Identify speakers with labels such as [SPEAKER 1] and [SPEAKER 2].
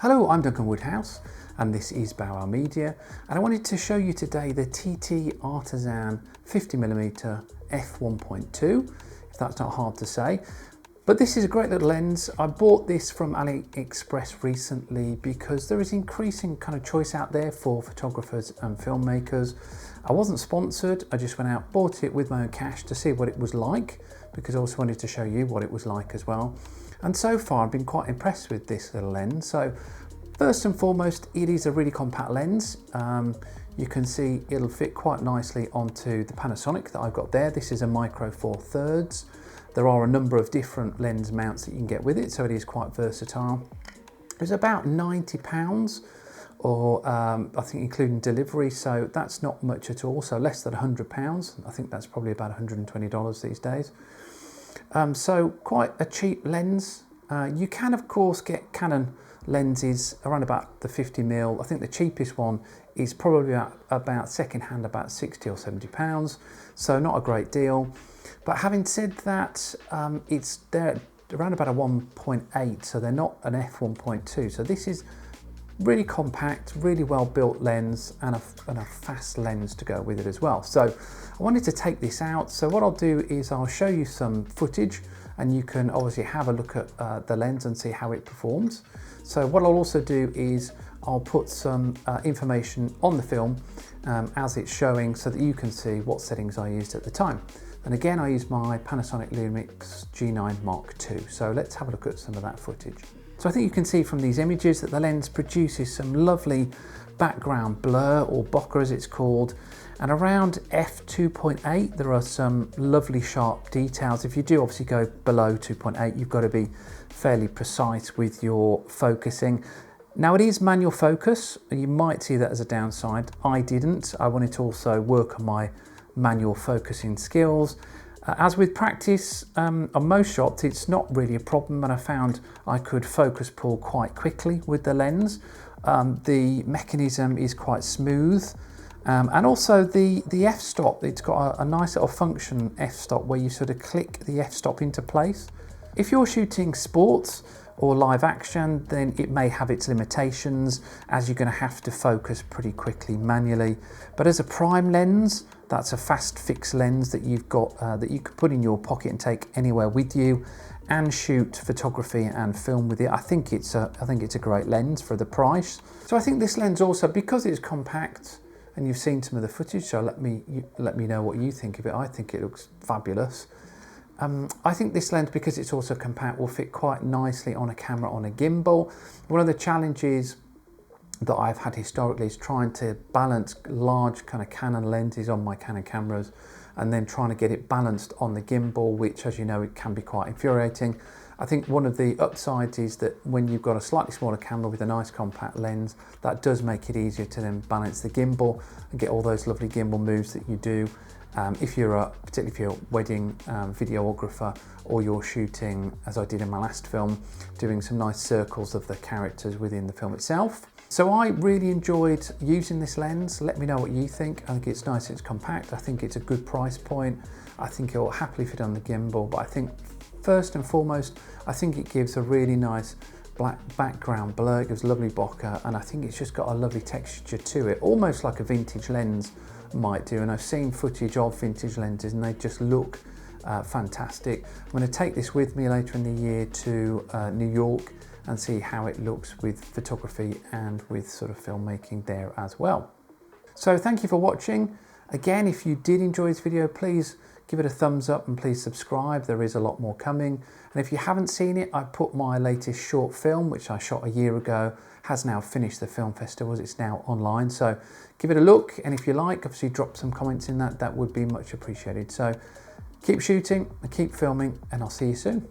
[SPEAKER 1] Hello, I'm Duncan Woodhouse and this is Bauer Media, and I wanted to show you today the TTArtisan 50mm f1.2, if that's not hard to say. But this is a great little lens. I bought this from AliExpress recently because there is increasing kind of choice out there for photographers and filmmakers. I wasn't sponsored, I just went out, bought it with my own cash to see what it was like, because I also wanted to show you what it was like as well. And so far I've been quite impressed with this little lens. So first and foremost, it is a really compact lens. You can see it'll fit quite nicely onto the Panasonic that I've got there. This is a micro 4/3. There are a number of different lens mounts that you can get with it, so it is quite versatile. It's about £90, or I think including delivery, so that's not much at all, so less than £100. I think that's probably about $120 these days. So quite a cheap lens. You can of course get Canon lenses around about the 50mm. I think the cheapest one is probably about second hand about 60 or 70 pounds, so not a great deal. But having said that, they're around about a 1.8, so they're not an f1.2. So this is really compact, really well built lens, and a fast lens to go with it as well. So I wanted to take this out. So what I'll do is I'll show you some footage, and you can obviously have a look at the lens and see how it performs. So what I'll also do is I'll put some information on the film as it's showing, so that you can see what settings I used at the time. And again, I use my Panasonic Lumix G9 Mark II. So let's have a look at some of that footage. So I think you can see from these images that the lens produces some lovely background blur, or bokeh as it's called. And around f2.8, there are some lovely sharp details. If you do obviously go below 2.8, you've got to be fairly precise with your focusing. Now it is manual focus, and you might see that as a downside. I didn't. I wanted to also work on my manual focusing skills. As with practice, on most shots it's not really a problem, and I found I could focus pull quite quickly with the lens. The mechanism is quite smooth, and also the f-stop, it's got a nice little function f-stop where you sort of click the f-stop into place. If you're shooting sports or live action, then it may have its limitations, as you're going to have to focus pretty quickly manually. But as a prime lens, that's a fast fix lens that you've got that you could put in your pocket and take anywhere with you, and shoot photography and film with it. I think it's a great lens for the price. So I think this lens also, because it's compact, and you've seen some of the footage, so let me know what you think of it. I think it looks fabulous. I think this lens, because it's also compact, will fit quite nicely on a camera on a gimbal. One of the challenges that I've had historically is trying to balance large kind of Canon lenses on my Canon cameras, and then trying to get it balanced on the gimbal, which, as you know, it can be quite infuriating. I think one of the upsides is that when you've got a slightly smaller camera with a nice compact lens, that does make it easier to then balance the gimbal and get all those lovely gimbal moves that you do. Particularly if you're a wedding videographer, or you're shooting, as I did in my last film, doing some nice circles of the characters within the film itself. So I really enjoyed using this lens. Let me know what you think. I think it's nice, it's compact. I think it's a good price point. I think it will happily fit on the gimbal, but I think first and foremost, I think it gives a really nice black background blur. It gives lovely bokeh, and I think it's just got a lovely texture to it, almost like a vintage lens might do. And I've seen footage of vintage lenses and they just look fantastic. I'm going to take this with me later in the year to New York and see how it looks with photography and with sort of filmmaking there as well. So thank you for watching. Again, if you did enjoy this video, please give it a thumbs up and please subscribe. There is a lot more coming. And if you haven't seen it, I put my latest short film, which I shot a year ago, has now finished the film festivals. It's now online. So give it a look. And if you like, obviously drop some comments in that. That would be much appreciated. So keep shooting and keep filming, and I'll see you soon.